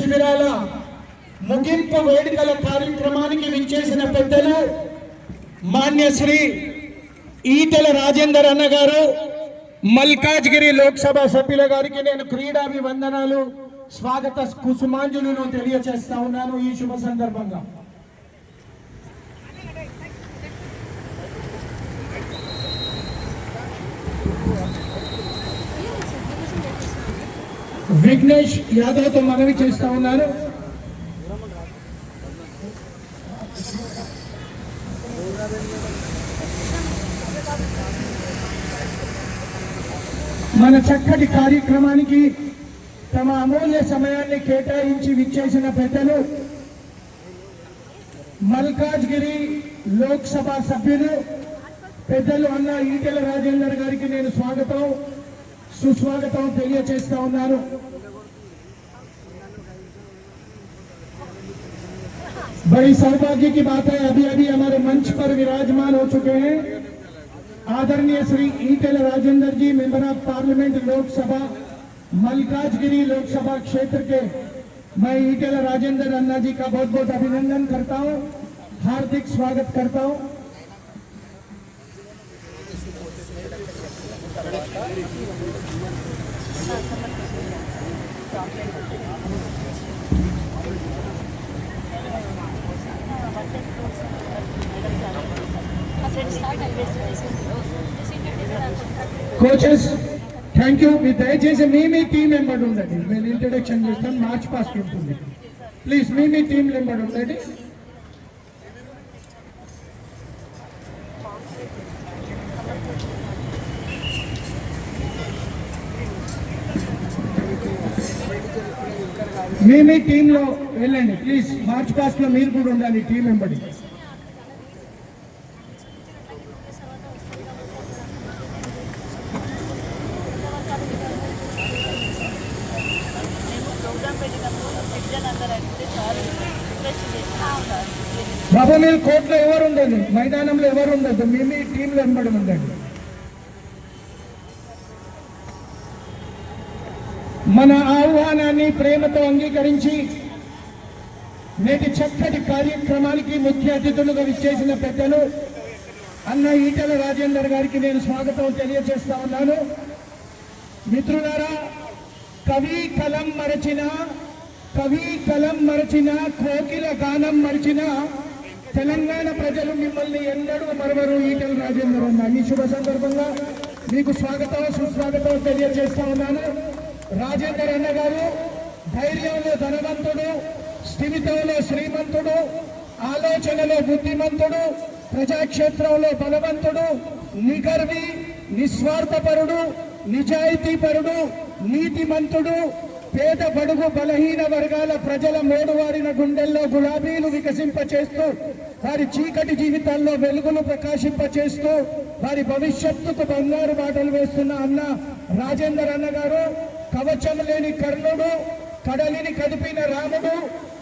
శిబిరాల ముగింపు వేడుకల కార్యక్రమానికి విచ్చేసిన పెద్దలు మాన్య శ్రీ ఈటెల రాజేందర్ అన్న గారు, మల్కాజ్గిరి లోక్సభ సభ్యుల గారికి నేను క్రీడాభివందనాలు, స్వాగత కుసుమాంజులను తెలియజేస్తా ఉన్నాను ఈ శుభ సందర్భంగా. విఘ్నేష్ యాదవ్తో మనవి చేస్తా ఉన్నారు. మన చక్కటి కార్యక్రమానికి తమ అమూల్య సమయాన్ని కేటాయించి విచ్చేసిన పెద్దలు మల్కాజ్గిరి లోక్సభ సభ్యులు పెద్దలు అన్న ఈటెల రాజేందర్ గారికి నేను స్వాగతం सुस्वागतम తెలియజేస్తా ఉన్నాను. बड़ी सौभाग्य की बात है, अभी अभी हमारे मंच पर विराजमान हो चुके हैं आदरणीय Shri Etela Rajender ji, member of parliament Lok Sabha Malkajgiri Lok Sabha क्षेत्र के। मैं ईटेल राजेंद्र अन्ना जी का बहुत बहुत अभिनंदन करता हूं, हार्दिक स्वागत करता हूं। Coaches thank you. మీ దయచేసి మీ టీం మెంబర్ ఉండండి. నేను ఇంట్రడక్షన్ చేస్తాను, మార్చ్ పాస్ట్ ఉంటుంది. ప్లీజ్ మీ టీం మెంబర్ ఉండండి. మీ టీంలో వెళ్ళండి ప్లీజ్. మార్చ్ పాస్ట్ లో మీరు కూడా ఉండాలి టీం మెంబర్. బాబా మీరు కోర్టులో ఎవరు ఉండండి, మైదానంలో ఎవరు ఉండదు, మీ టీంలో వెంబడి ఉండండి. మన ఆహ్వానాన్ని ప్రేమతో అంగీకరించి నేటి చక్కటి కార్యక్రమానికి ముఖ్య అతిథులుగా విచ్చేసిన పెద్దలు అన్న ఈటెల రాజేందర్ గారికి నేను స్వాగతం తెలియజేస్తా ఉన్నాను. మిత్రులారా, కవి కలం మరచిన కోకిల గానం మరచిన తెలంగాణ ప్రజలు మిమ్మల్ని ఎన్నడూ మరవరు ఈటెల రాజేందర్ అన్న. ఈ శుభ సందర్భంగా మీకు స్వాగతం సుస్వాగతం తెలియజేస్తా ఉన్నాను. రాజేందర్ అన్న గారు ధైర్యంలో ధనవంతుడు, స్థిమితంలో శ్రీమంతుడు, ఆలోచనలో బుద్ధిమంతుడు, ప్రజాక్షేత్రంలో బలవంతుడు, నిగర్వి, నిస్వార్థపరుడు, నిజాయితీపరుడు, నీతిమంతుడు, పేద బడుగు బలహీన వర్గాల ప్రజల మోడువారిన గుండెల్లో గులాబీలు వికసింపచేస్తూ వారి చీకటి జీవితాల్లో వెలుగులు ప్రకాశింపచేస్తూ వారి భవిష్యత్తుకు బంగారు బాటలు వేస్తున్న అన్న రాజేందర్ అన్న గారు కవచం లేని కర్ణుడు, కడలిని కదిపిన రాముడు,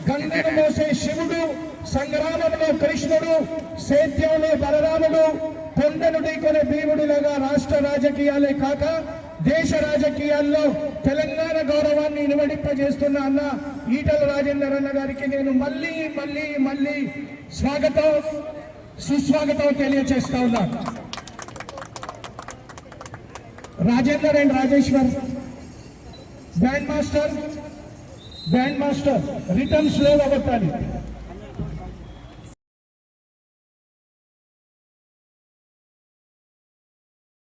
గంగను మోసే శివుడు, సంగ్రామంలో కృష్ణుడు, సేద్యంలో బలరాముడు, కొండను ఢీకొనే భీముడిలాగా రాష్ట్ర రాజకీయాలే కాక దేశ రాజకీయాల్లో తెలంగాణ గౌరవాన్ని నిలబడింపజేస్తున్న అన్న ఈటెల రాజేందర్ అన్న గారికి నేను మళ్ళీ స్వాగతం సుస్వాగతం తెలియజేస్తా ఉన్నాను. Rajender and Rajeshwar band master returns లో అవ్వాలి.